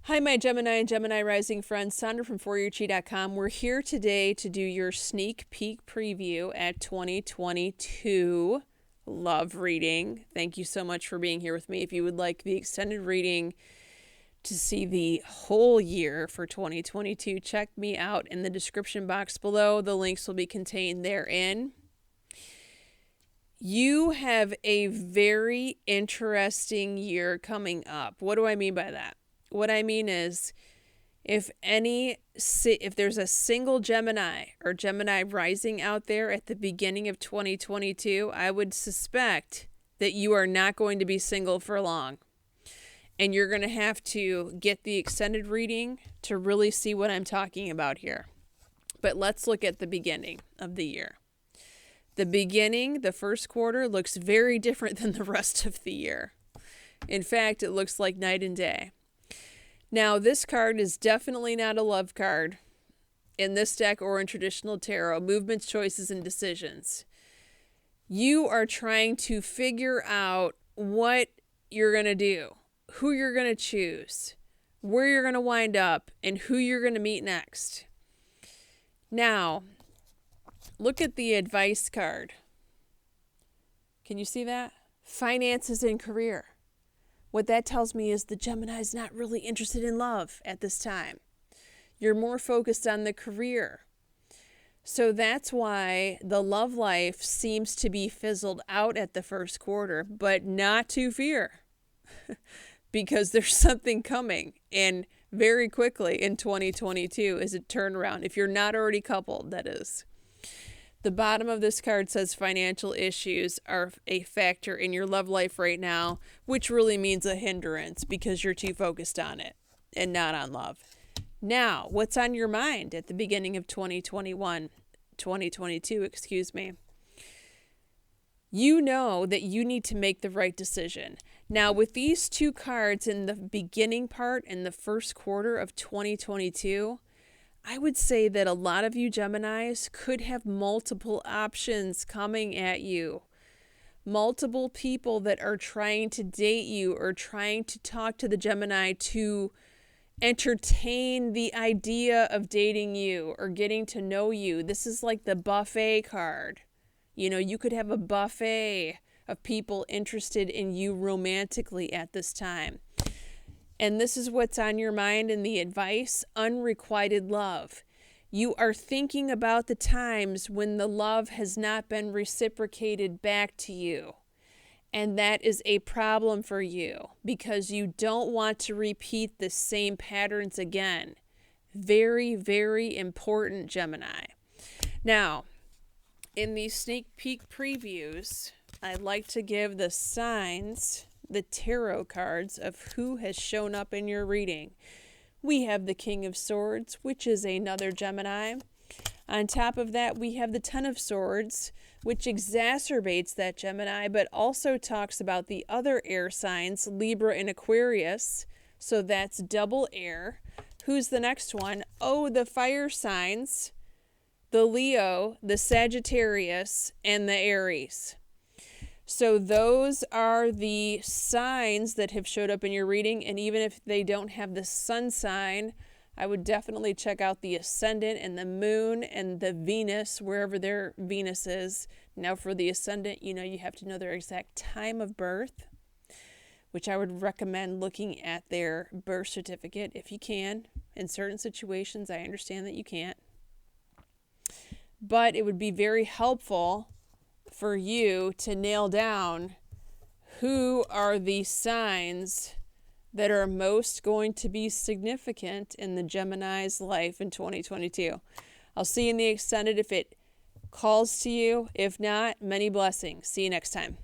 Hi, my Gemini and Gemini rising friends. Sandra from ForYourChi.com. We're here today to do your sneak peek preview at 2022 love reading. Thank you so much for being here with me. If you would like the extended reading to see the whole year for 2022, check me out in the description box below. The links will be contained therein. You have a very interesting year coming up. What do I mean by that? What I mean is, if there's a single Gemini or Gemini rising out there at the beginning of 2022, I would suspect that you are not going to be single for long. And you're going to have to get the extended reading to really see what I'm talking about here. But let's look at the beginning of the year. The beginning, the first quarter, looks very different than the rest of the year. In fact, it looks like night and day. Now, this card is definitely not a love card in this deck or in traditional tarot. Movements, choices, and decisions. You are trying to figure out what you're going to do, who you're going to choose, where you're going to wind up, and who you're going to meet next. Now, look at the advice card. Can you see that? Finances and career. What that tells me is the Gemini is not really interested in love at this time. You're more focused on the career. So that's why the love life seems to be fizzled out at the first quarter, but not to fear, because there's something coming. And very quickly in 2022 is a turnaround. If you're not already coupled, that is. The bottom of this card says financial issues are a factor in your love life right now, which really means a hindrance because you're too focused on it and not on love. Now, what's on your mind at the beginning of 2022, excuse me? You know that you need to make the right decision. Now, with these two cards in the beginning part in the first quarter of 2022, I would say that a lot of you Geminis could have multiple options coming at you. Multiple people that are trying to date you or trying to talk to the Gemini to entertain the idea of dating you or getting to know you. This is like the buffet card. You know, you could have a buffet of people interested in you romantically at this time. And this is what's on your mind in the advice: unrequited love. You are thinking about the times when the love has not been reciprocated back to you. And that is a problem for you because you don't want to repeat the same patterns again. Very, very important, Gemini. Now, in these sneak peek previews, I'd like to give the signs, the tarot cards of who has shown up in your reading. We have the King of Swords, which is another Gemini. On top of that, we have the Ten of Swords, which exacerbates that Gemini, but also talks about the other air signs, Libra and Aquarius. So that's double air. Who's the next one? Oh, the fire signs, the Leo, the Sagittarius, and the Aries. So those are the signs that have showed up in your reading. And even if they don't have the sun sign, I would definitely check out the ascendant and the moon and the Venus, wherever their Venus is. Now for the ascendant, you have to know their exact time of birth, which I would recommend looking at their birth certificate if you can. In certain situations, I understand that you can't. But it would be very helpful for you to nail down who are the signs that are most going to be significant in the Gemini's life in 2022. I'll see you in the extended if it calls to you. If not, many blessings. See you next time.